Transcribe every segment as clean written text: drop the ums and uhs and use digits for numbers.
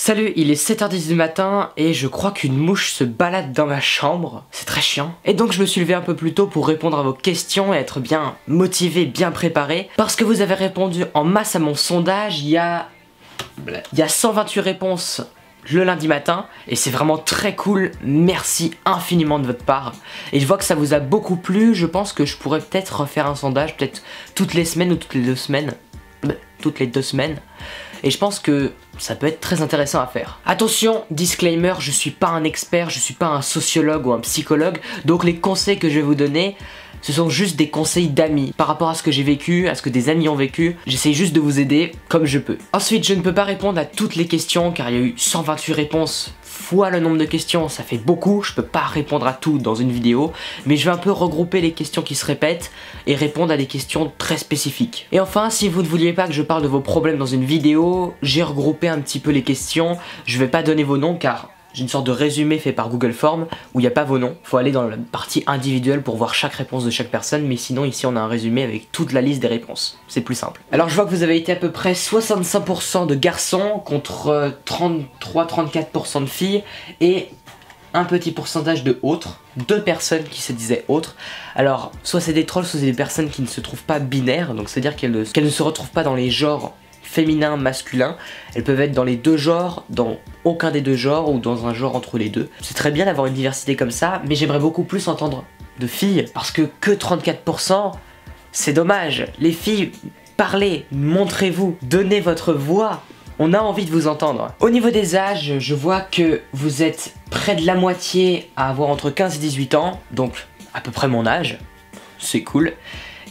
Salut, il est 7h10 du matin et je crois qu'une mouche se balade dans ma chambre. C'est très chiant. Et donc je me suis levé un peu plus tôt pour répondre à vos questions et être bien motivé, bien préparé. Parce que vous avez répondu en masse à mon sondage, il y a 128 réponses le lundi matin et c'est vraiment très cool. Merci infiniment de votre part. Et je vois que ça vous a beaucoup plu. Je pense que je pourrais peut-être refaire un sondage, peut-être toutes les semaines ou toutes les 2 semaines. Toutes les 2 semaines. Et je pense que ça peut être très intéressant à faire. Attention, disclaimer, je suis pas un expert, je suis pas un sociologue ou un psychologue, donc les conseils que je vais vous donner, ce sont juste des conseils d'amis. Par rapport à ce que j'ai vécu, à ce que des amis ont vécu, j'essaye juste de vous aider comme je peux. Ensuite, je ne peux pas répondre à toutes les questions car il y a eu 128 réponses fois le nombre de questions, ça fait beaucoup, je peux pas répondre à tout dans une vidéo, mais je vais un peu regrouper les questions qui se répètent et répondre à des questions très spécifiques. Et enfin, si vous ne vouliez pas que je parle de vos problèmes dans une vidéo, j'ai regroupé un petit peu les questions, je vais pas donner vos noms car j'ai une sorte de résumé fait par Google Form où il n'y a pas vos noms. Faut aller dans la partie individuelle pour voir chaque réponse de chaque personne, mais sinon ici on a un résumé avec toute la liste des réponses. C'est plus simple. Alors je vois que vous avez été à peu près 65% de garçons contre 33-34% de filles et un petit pourcentage de autres. 2 personnes qui se disaient autres. Alors soit c'est des trolls, soit c'est des personnes qui ne se trouvent pas binaires, donc c'est-à-dire qu'elles ne se retrouvent pas dans les genres féminin, masculin. Elles peuvent être dans les 2 genres, dans aucun des 2 genres ou dans un genre entre les deux. C'est très bien d'avoir une diversité comme ça, mais j'aimerais beaucoup plus entendre de filles parce que 34%, c'est dommage. Les filles, parlez, montrez-vous, donnez votre voix. On a envie de vous entendre. Au niveau des âges, je vois que vous êtes près de la moitié à avoir entre 15 et 18 ans, donc à peu près mon âge. C'est cool.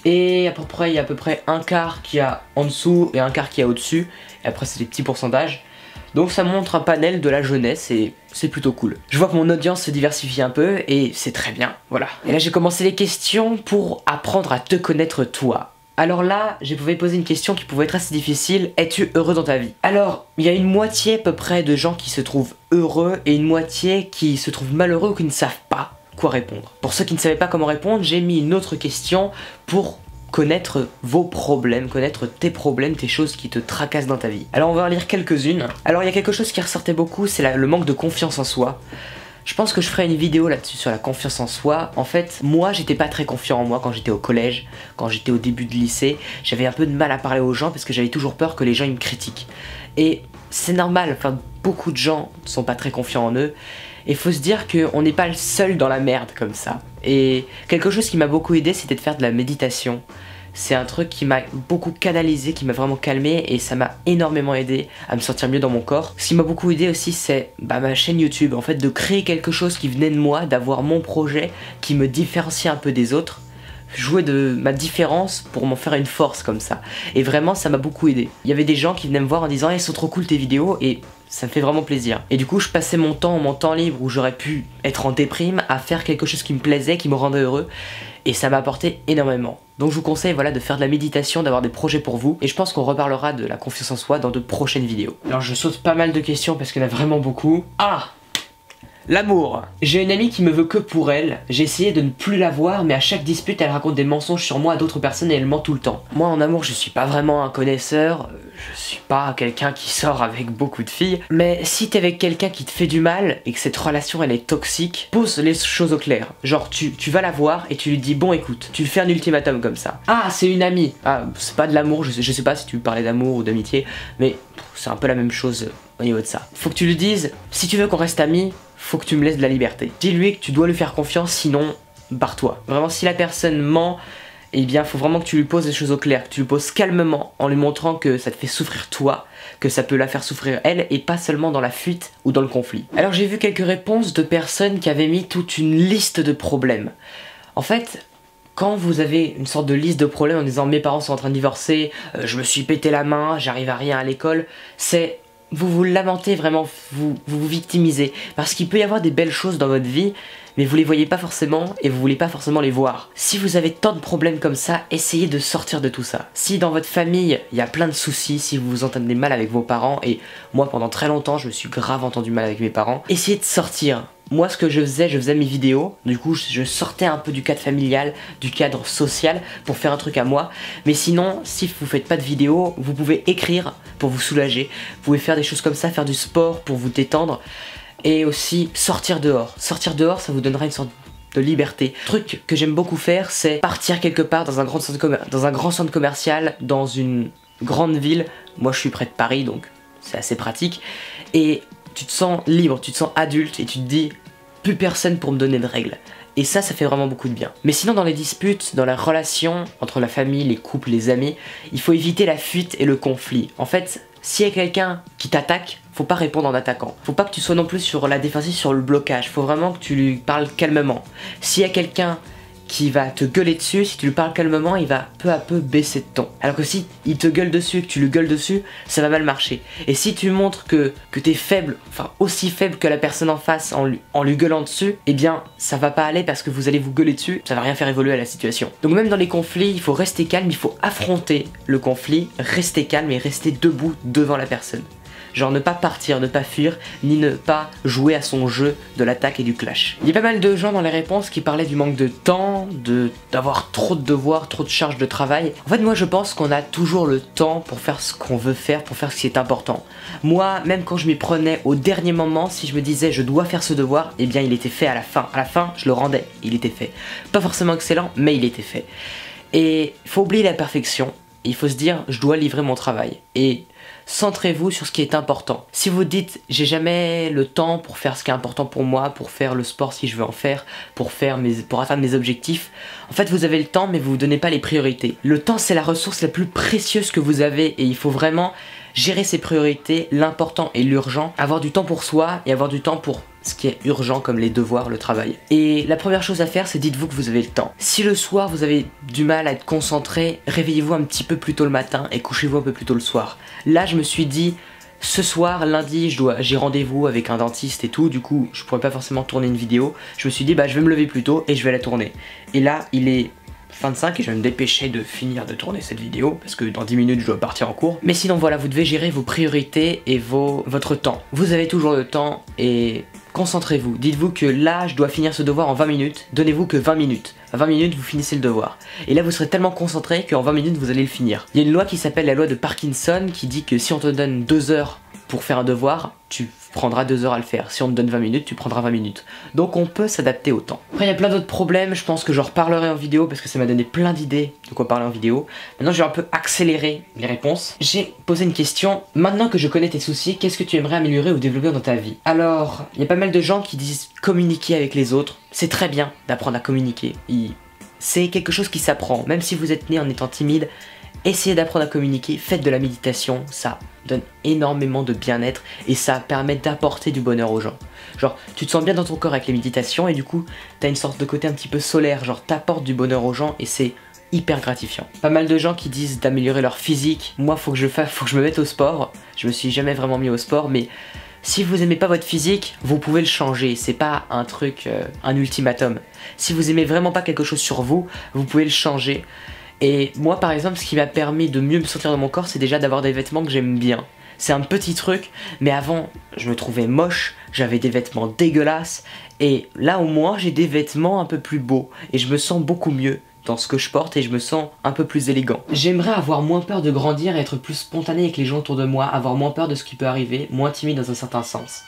Et à peu près, il y a à peu près un quart qui a en dessous et un quart qui a au-dessus. Et après, c'est des petits pourcentages. Donc ça montre un panel de la jeunesse et c'est plutôt cool. Je vois que mon audience se diversifie un peu et c'est très bien, voilà. Et là, j'ai commencé les questions pour apprendre à te connaître toi. Alors là, je pouvais poser une question qui pouvait être assez difficile. Es-tu heureux dans ta vie? Alors, il y a une moitié à peu près de gens qui se trouvent heureux et une moitié qui se trouvent malheureux ou qui ne savent pas quoi répondre. Pour ceux qui ne savaient pas comment répondre, j'ai mis une autre question pour connaître vos problèmes, connaître tes problèmes, tes choses qui te tracassent dans ta vie. Alors on va en lire quelques-unes. Alors il y a quelque chose qui ressortait beaucoup, c'est le manque de confiance en soi. Je pense que je ferai une vidéo là-dessus sur la confiance en soi. En fait, moi j'étais pas très confiant en moi quand j'étais au collège, quand j'étais au début de lycée. J'avais un peu de mal à parler aux gens parce que j'avais toujours peur que les gens ils me critiquent. Et c'est normal, enfin beaucoup de gens ne sont pas très confiants en eux. Et faut se dire qu'on n'est pas le seul dans la merde comme ça. Et quelque chose qui m'a beaucoup aidé, c'était de faire de la méditation. C'est un truc qui m'a beaucoup canalisé, qui m'a vraiment calmé et ça m'a énormément aidé à me sentir mieux dans mon corps. Ce qui m'a beaucoup aidé aussi, c'est ma chaîne YouTube. En fait, de créer quelque chose qui venait de moi, d'avoir mon projet qui me différencie un peu des autres. Jouer de ma différence pour m'en faire une force comme ça. Et vraiment, ça m'a beaucoup aidé. Il y avait des gens qui venaient me voir en disant « Hey, sont trop cool tes vidéos » et ça me fait vraiment plaisir. Et du coup, je passais mon temps libre où j'aurais pu être en déprime à faire quelque chose qui me plaisait, qui me rendait heureux. Et ça m'a apporté énormément. Donc je vous conseille voilà, de faire de la méditation, d'avoir des projets pour vous. Et je pense qu'on reparlera de la confiance en soi dans de prochaines vidéos. Alors je saute pas mal de questions parce qu'il y en a vraiment beaucoup. Ah! L'amour. J'ai une amie qui me veut que pour elle. J'ai essayé de ne plus la voir, mais à chaque dispute, elle raconte des mensonges sur moi à d'autres personnes et elle ment tout le temps. Moi, en amour, je suis pas vraiment un connaisseur. Je suis pas quelqu'un qui sort avec beaucoup de filles. Mais si t'es avec quelqu'un qui te fait du mal et que cette relation, elle est toxique, pose les choses au clair. Genre, tu vas la voir et tu lui dis, bon, écoute, tu lui fais un ultimatum comme ça. Ah, c'est une amie. Ah, c'est pas de l'amour, je sais pas si tu parlais d'amour ou d'amitié, mais c'est un peu la même chose au niveau de ça. Faut que tu lui dises, si tu veux qu'on reste amis, faut que tu me laisses de la liberté. Dis-lui que tu dois lui faire confiance, sinon, barre-toi. Vraiment, si la personne ment, eh bien, faut vraiment que tu lui poses les choses au clair, que tu lui poses calmement, en lui montrant que ça te fait souffrir toi, que ça peut la faire souffrir elle, et pas seulement dans la fuite ou dans le conflit. Alors, j'ai vu quelques réponses de personnes qui avaient mis toute une liste de problèmes. En fait, quand vous avez une sorte de liste de problèmes en disant « Mes parents sont en train de divorcer, je me suis pété la main, j'arrive à rien à l'école », c'est... Vous vous lamentez vraiment, vous victimisez. Parce qu'il peut y avoir des belles choses dans votre vie, mais vous les voyez pas forcément et vous voulez pas forcément les voir. Si vous avez tant de problèmes comme ça, essayez de sortir de tout ça. Si dans votre famille, il y a plein de soucis, si vous vous entendez mal avec vos parents, et moi pendant très longtemps, je me suis grave entendu mal avec mes parents, essayez de sortir. moi ce que je faisais mes vidéos, du coup je sortais un peu du cadre familial, du cadre social pour faire un truc à moi. Mais sinon, si vous faites pas de vidéos, vous pouvez écrire pour vous soulager, vous pouvez faire des choses comme ça, faire du sport pour vous détendre, et aussi sortir dehors. Sortir dehors, ça vous donnera une sorte de liberté. Le truc que j'aime beaucoup faire, c'est partir quelque part dans un grand centre commercial, dans une grande ville. Moi je suis près de Paris, donc c'est assez pratique, et tu te sens libre, tu te sens adulte, et tu te dis plus personne pour me donner de règles. Et ça fait vraiment beaucoup de bien. Mais sinon, dans les disputes, dans la relation entre la famille, les couples, les amis, il faut éviter la fuite et le conflit. En fait, s'il y a quelqu'un qui t'attaque, faut pas répondre en attaquant. Faut pas que tu sois non plus sur la défensive, sur le blocage. Faut vraiment que tu lui parles calmement. S'il y a quelqu'un qui va te gueuler dessus, si tu lui parles calmement, il va peu à peu baisser de ton. Alors que si il te gueule dessus, que tu lui gueules dessus, ça va mal marcher. Et si tu montres que t'es faible, enfin aussi faible que la personne en face en lui gueulant dessus, eh bien ça va pas aller parce que vous allez vous gueuler dessus, ça va rien faire évoluer la situation. Donc même dans les conflits, il faut rester calme, il faut affronter le conflit, rester calme et rester debout devant la personne. Genre ne pas partir, ne pas fuir, ni ne pas jouer à son jeu de l'attaque et du clash. Il y a pas mal de gens dans les réponses qui parlaient du manque de temps, d'avoir trop de devoirs, trop de charges de travail. En fait, moi je pense qu'on a toujours le temps pour faire ce qu'on veut faire, pour faire ce qui est important. Moi, même quand je m'y prenais au dernier moment, si je me disais je dois faire ce devoir, eh bien il était fait à la fin. À la fin, je le rendais, il était fait. Pas forcément excellent, mais il était fait. Et il faut oublier la perfection, et il faut se dire je dois livrer mon travail. Et centrez-vous sur ce qui est important. Si vous dites j'ai jamais le temps pour faire ce qui est important pour moi, pour faire le sport si je veux en faire, pour atteindre mes objectifs, en fait vous avez le temps mais vous vous donnez pas les priorités. Le temps c'est la ressource la plus précieuse que vous avez et il faut vraiment gérer ses priorités, l'important et l'urgent, avoir du temps pour soi et avoir du temps pour ce qui est urgent comme les devoirs, le travail. Et la première chose à faire, c'est dites-vous que vous avez le temps. Si le soir vous avez du mal à être concentré, réveillez-vous un petit peu plus tôt le matin et couchez-vous un peu plus tôt le soir. Là je me suis dit, ce soir, lundi, j'ai rendez-vous avec un dentiste et tout, du coup je pourrais pas forcément tourner une vidéo. Je me suis dit bah je vais me lever plus tôt et je vais la tourner. Et là il est fin de 5 et je vais me dépêcher de finir de tourner cette vidéo parce que dans 10 minutes je dois partir en cours. Mais sinon voilà, vous devez gérer vos priorités et votre temps. Vous avez toujours le temps et concentrez-vous. Dites-vous que là je dois finir ce devoir en 20 minutes, donnez-vous que 20 minutes. À 20 minutes vous finissez le devoir. Et là vous serez tellement concentré qu'en 20 minutes vous allez le finir. Il y a une loi qui s'appelle la loi de Parkinson qui dit que si on te donne 2 heures pour faire un devoir, tu prendras 2 heures à le faire. Si on te donne 20 minutes, tu prendras 20 minutes. Donc on peut s'adapter au temps. Après il y a plein d'autres problèmes, je pense que j'en reparlerai en vidéo parce que ça m'a donné plein d'idées de quoi parler en vidéo. Maintenant je vais un peu accélérer les réponses. J'ai posé une question, maintenant que je connais tes soucis, qu'est-ce que tu aimerais améliorer ou développer dans ta vie? Alors, il y a pas mal de gens qui disent communiquer avec les autres. C'est très bien d'apprendre à communiquer. C'est quelque chose qui s'apprend, même si vous êtes né en étant timide. Essayez d'apprendre à communiquer, faites de la méditation, ça donne énormément de bien-être et ça permet d'apporter du bonheur aux gens. Genre, tu te sens bien dans ton corps avec les méditations et du coup, t'as une sorte de côté un petit peu solaire, genre t'apportes du bonheur aux gens et c'est hyper gratifiant. Pas mal de gens qui disent d'améliorer leur physique. Moi, faut que je me mette au sport. Je me suis jamais vraiment mis au sport, mais si vous aimez pas votre physique, vous pouvez le changer. C'est pas un truc, un ultimatum. Si vous aimez vraiment pas quelque chose sur vous, vous pouvez le changer. Et moi par exemple ce qui m'a permis de mieux me sentir dans mon corps c'est déjà d'avoir des vêtements que j'aime bien. C'est un petit truc mais avant je me trouvais moche, j'avais des vêtements dégueulasses et là au moins j'ai des vêtements un peu plus beaux et je me sens beaucoup mieux dans ce que je porte et je me sens un peu plus élégant. J'aimerais avoir moins peur de grandir et être plus spontané avec les gens autour de moi, avoir moins peur de ce qui peut arriver, moins timide dans un certain sens.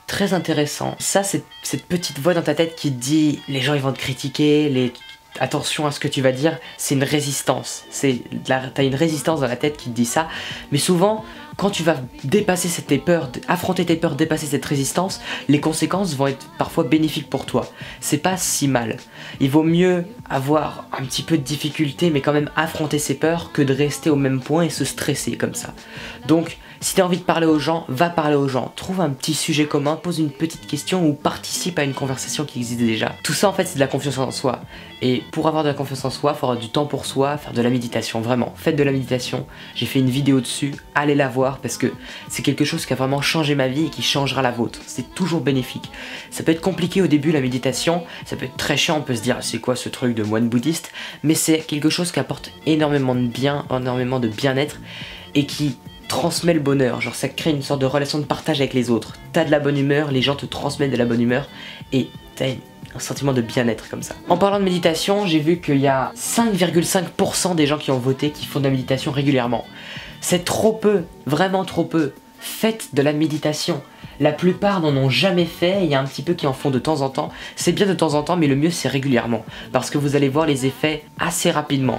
Très intéressant. Ça c'est cette petite voix dans ta tête qui te dit les gens ils vont te critiquer, attention à ce que tu vas dire, c'est une résistance. T'as une résistance dans la tête qui te dit ça. Mais souvent, quand tu vas dépasser tes peurs, affronter tes peurs, dépasser cette résistance, les conséquences vont être parfois bénéfiques pour toi. C'est pas si mal. Il vaut mieux avoir un petit peu de difficulté, mais quand même affronter ses peurs, que de rester au même point et se stresser comme ça. Donc, si t'as envie de parler aux gens, va parler aux gens. Trouve un petit sujet commun, pose une petite question ou participe à une conversation qui existe déjà. Tout ça en fait c'est de la confiance en soi. Et pour avoir de la confiance en soi, il faut avoir du temps pour soi, faire de la méditation, vraiment. Faites de la méditation, j'ai fait une vidéo dessus, allez la voir parce que c'est quelque chose qui a vraiment changé ma vie et qui changera la vôtre. C'est toujours bénéfique. Ça peut être compliqué au début la méditation, ça peut être très chiant, on peut se dire c'est quoi ce truc de moine bouddhiste, mais c'est quelque chose qui apporte énormément de bien, énormément de bien-être et qui transmet le bonheur, genre ça crée une sorte de relation de partage avec les autres. T'as de la bonne humeur, les gens te transmettent de la bonne humeur et t'as un sentiment de bien-être comme ça. En parlant de méditation, j'ai vu qu'il y a 5,5% des gens qui ont voté qui font de la méditation régulièrement. C'est trop peu, vraiment trop peu. Faites de la méditation. La plupart n'en ont jamais fait, il y a un petit peu qui en font de temps en temps. C'est bien de temps en temps, mais le mieux c'est régulièrement, parce que vous allez voir les effets assez rapidement.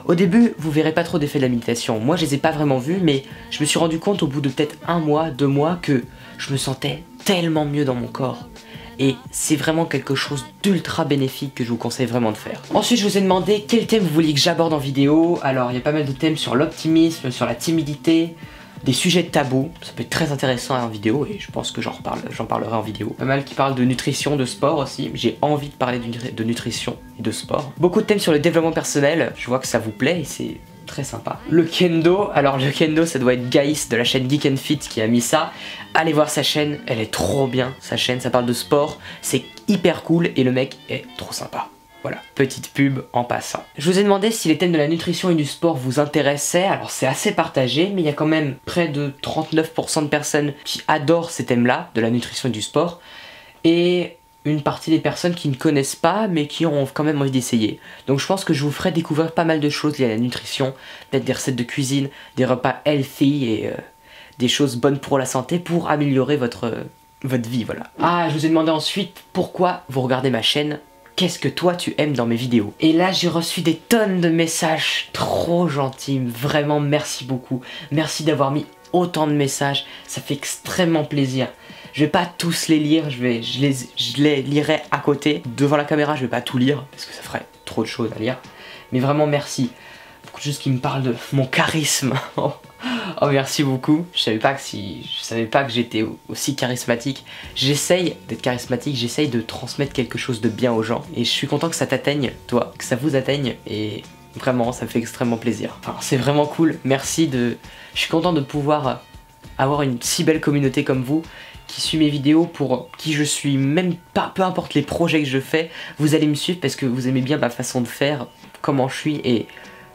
Au début, vous verrez pas trop d'effets de la méditation. Moi, je les ai pas vraiment vus, mais je me suis rendu compte au bout de peut-être 1 mois, 2 mois, que je me sentais tellement mieux dans mon corps. Et c'est vraiment quelque chose d'ultra bénéfique que je vous conseille vraiment de faire. Ensuite, je vous ai demandé quel thème vous vouliez que j'aborde en vidéo. Alors, il y a pas mal de thèmes sur l'optimisme, sur la timidité, des sujets tabous. Ça peut être très intéressant en vidéo et je pense que j'en parlerai en vidéo. Pas mal qui parlent de nutrition, de sport aussi. J'ai envie de parler de nutrition et de sport. Beaucoup de thèmes sur le développement personnel. Je vois que ça vous plaît et c'est très sympa. Le kendo, alors le kendo ça doit être Gaïs de la chaîne Geek and Fit qui a mis ça. Allez voir sa chaîne, elle est trop bien, sa chaîne, ça parle de sport, c'est hyper cool et le mec est trop sympa. Voilà, petite pub en passant. Je vous ai demandé si les thèmes de la nutrition et du sport vous intéressaient, alors c'est assez partagé, mais il y a quand même près de 39% de personnes qui adorent ces thèmes-là, de la nutrition et du sport, et une partie des personnes qui ne connaissent pas mais qui ont quand même envie d'essayer. Donc je pense que je vous ferai découvrir pas mal de choses liées à la nutrition, peut-être des recettes de cuisine, des repas healthy et des choses bonnes pour la santé pour améliorer votre vie, voilà. Ah, je vous ai demandé ensuite pourquoi vous regardez ma chaîne, qu'est-ce que toi tu aimes dans mes vidéos. Et là j'ai reçu des tonnes de messages trop gentils, vraiment merci beaucoup. Merci d'avoir mis autant de messages, ça fait extrêmement plaisir. Je vais pas tous les lire, je les lirai à côté. Devant la caméra, je vais pas tout lire, parce que ça ferait trop de choses à lire. Mais vraiment merci. Beaucoup de choses qui me parlent de mon charisme. Oh merci beaucoup. Je savais pas que j'étais aussi charismatique. J'essaye d'être charismatique, j'essaye de transmettre quelque chose de bien aux gens. Et je suis content que ça t'atteigne, toi, que ça vous atteigne. Et vraiment, ça me fait extrêmement plaisir. Enfin, c'est vraiment cool. Merci Je suis content de pouvoir avoir une si belle communauté comme vous qui suit mes vidéos, pour qui je suis, même pas, peu importe les projets que je fais, vous allez me suivre parce que vous aimez bien ma façon de faire, comment je suis, et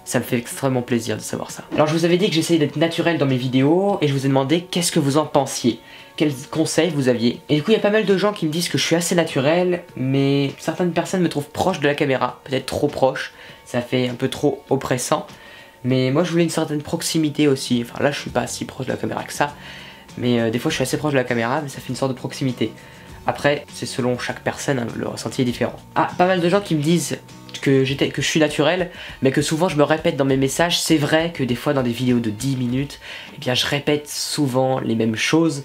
ça me fait extrêmement plaisir de savoir ça. Alors je vous avais dit que j'essayais d'être naturel dans mes vidéos, et je vous ai demandé qu'est-ce que vous en pensiez, quels conseils vous aviez. Et du coup il y a pas mal de gens qui me disent que je suis assez naturel, mais certaines personnes me trouvent proche de la caméra, peut-être trop proche, ça fait un peu trop oppressant, mais moi je voulais une certaine proximité aussi, enfin là je suis pas si proche de la caméra que ça, mais des fois je suis assez proche de la caméra, mais ça fait une sorte de proximité. Après, c'est selon chaque personne, hein, le ressenti est différent. Ah, pas mal de gens qui me disent que je suis naturel, mais que souvent je me répète dans mes messages. C'est vrai que des fois dans des vidéos de 10 minutes, eh bien je répète souvent les mêmes choses.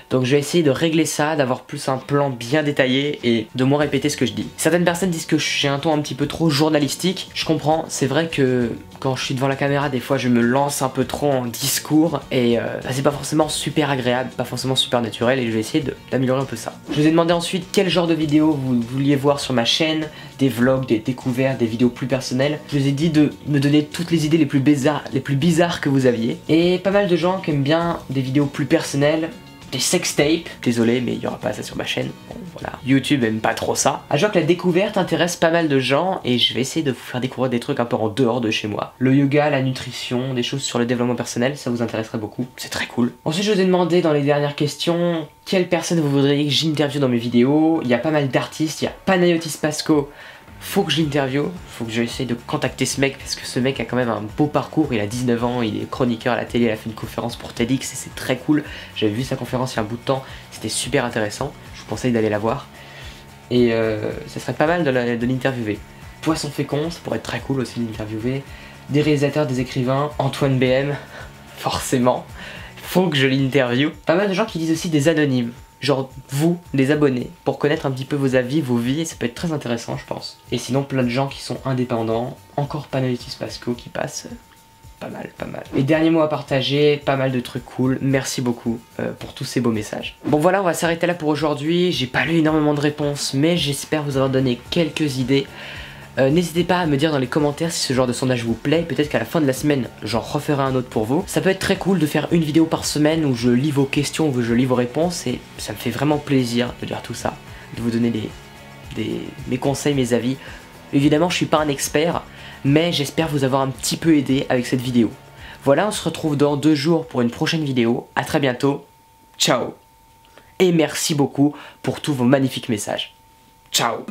Donc je vais essayer de régler ça, d'avoir plus un plan bien détaillé et de moins répéter ce que je dis. Certaines personnes disent que j'ai un ton un petit peu trop journalistique. Je comprends, c'est vrai que quand je suis devant la caméra, des fois je me lance un peu trop en discours et c'est pas forcément super agréable, pas forcément super naturel, et je vais essayer d'améliorer un peu ça. Je vous ai demandé ensuite quel genre de vidéos vous vouliez voir sur ma chaîne, des vlogs, des découvertes, des vidéos plus personnelles. Je vous ai dit de me donner toutes les idées les plus bizarres que vous aviez. Et pas mal de gens qui aiment bien des vidéos plus personnelles, des sextapes, désolé mais il n'y aura pas ça sur ma chaîne, bon voilà, YouTube aime pas trop ça. Je vois que la découverte intéresse pas mal de gens et je vais essayer de vous faire découvrir des trucs un peu en dehors de chez moi. Le yoga, la nutrition, des choses sur le développement personnel, ça vous intéresserait beaucoup, c'est très cool. Ensuite je vous ai demandé dans les dernières questions, quelle personne vous voudriez que j'interviewe dans mes vidéos. Il y a pas mal d'artistes, il y a Panayotis Pasco, faut que je l'interviewe, faut que j'essaye de contacter ce mec parce que ce mec a quand même un beau parcours, il a 19 ans, il est chroniqueur à la télé, il a fait une conférence pour TEDx et c'est très cool. J'avais vu sa conférence il y a un bout de temps, c'était super intéressant, je vous conseille d'aller la voir. Et ça serait pas mal de l'interviewer. Poisson fécond, ça pourrait être très cool aussi de l'interviewer. Des réalisateurs, des écrivains, Antoine BM, forcément, faut que je l'interviewe. Pas mal de gens qui disent aussi des anonymes. Genre vous, des abonnés, pour connaître un petit peu vos avis, vos vies, et ça peut être très intéressant je pense. Et sinon plein de gens qui sont indépendants, encore Panayotis Pasco qui passe, pas mal. Et dernier mot à partager, pas mal de trucs cool, merci beaucoup pour tous ces beaux messages. Bon voilà, on va s'arrêter là pour aujourd'hui, j'ai pas lu énormément de réponses, mais j'espère vous avoir donné quelques idées. N'hésitez pas à me dire dans les commentaires si ce genre de sondage vous plaît, peut-être qu'à la fin de la semaine j'en referai un autre pour vous. Ça peut être très cool de faire une vidéo par semaine où je lis vos questions, où je lis vos réponses, et ça me fait vraiment plaisir de dire tout ça, de vous donner mes conseils, mes avis. Évidemment je suis pas un expert, mais j'espère vous avoir un petit peu aidé avec cette vidéo. Voilà, on se retrouve dans 2 jours pour une prochaine vidéo. À très bientôt. Ciao. Et merci beaucoup pour tous vos magnifiques messages. Ciao.